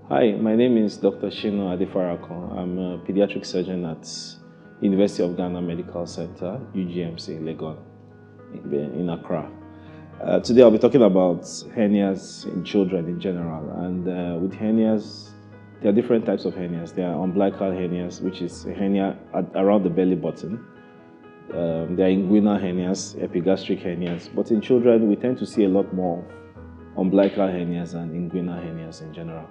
Hi, my name is Dr. Shina Adefarakan. I'm a pediatric surgeon at University of Ghana Medical Center, UGMC, Legon, in Accra. Today I'll be talking about hernias in children in general. And with hernias, there are different types of hernias. There are umbilical hernias, which is a hernia around the belly button. There are inguinal hernias, epigastric hernias. But in children, we tend to see a lot more umbilical hernias and inguinal hernias in general.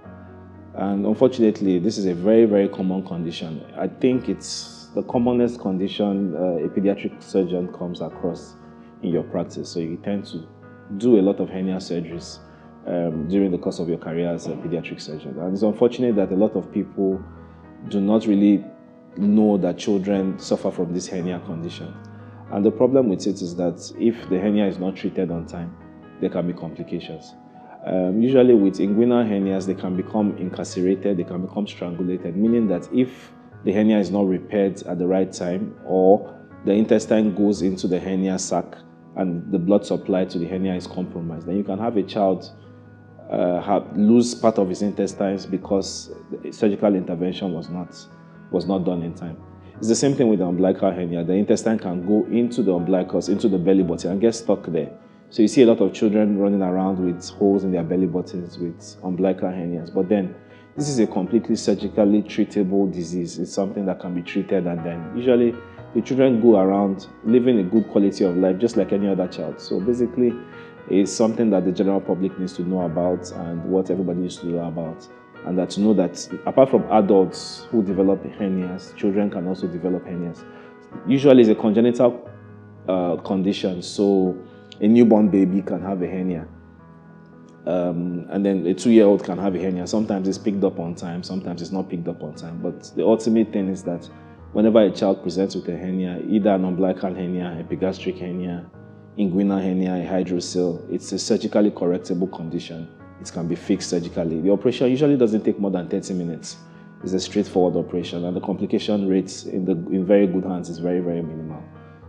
And unfortunately, this is a very, very common condition. I think it's the commonest condition a pediatric surgeon comes across in your practice. So you tend to do a lot of hernia surgeries during the course of your career as a pediatric surgeon. And it's unfortunate that a lot of people do not really know that children suffer from this hernia condition. And the problem with it is that if the hernia is not treated on time, there can be complications. Usually with inguinal hernias, they can become incarcerated, they can become strangulated, meaning that if the hernia is not repaired at the right time, or the intestine goes into the hernia sac and the blood supply to the hernia is compromised, then you can have a child lose part of his intestines because the surgical intervention was not done in time. It's the same thing with the umbilical hernia. The intestine can go into the umbilicus, into the belly button, and get stuck there. So you see a lot of children running around with holes in their belly buttons with umbilical hernias. But then this is a completely surgically treatable disease. It's something that can be treated, and then usually the children go around living a good quality of life just like any other child. So basically it's something that the general public needs to know about, and what everybody needs to know about. And that to know that apart from adults who develop hernias, children can also develop hernias. Usually it's a congenital condition. So a newborn baby can have a hernia, and then a 2-year-old can have a hernia. Sometimes it's picked up on time, sometimes it's not picked up on time. But the ultimate thing is that whenever a child presents with a hernia, either an umbilical hernia, epigastric hernia, inguinal hernia, a hydrocele, it's a surgically correctable condition. It can be fixed surgically. The operation usually doesn't take more than 30 minutes. It's a straightforward operation, and the complication rates in very good hands is very, very minimal.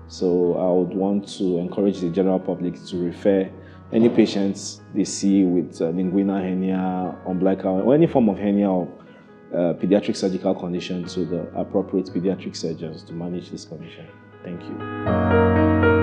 So I would want to encourage the general public to refer any patients they see with an inguinal hernia, umbilical, or any form of hernia or pediatric surgical condition to the appropriate pediatric surgeons to manage this condition. Thank you.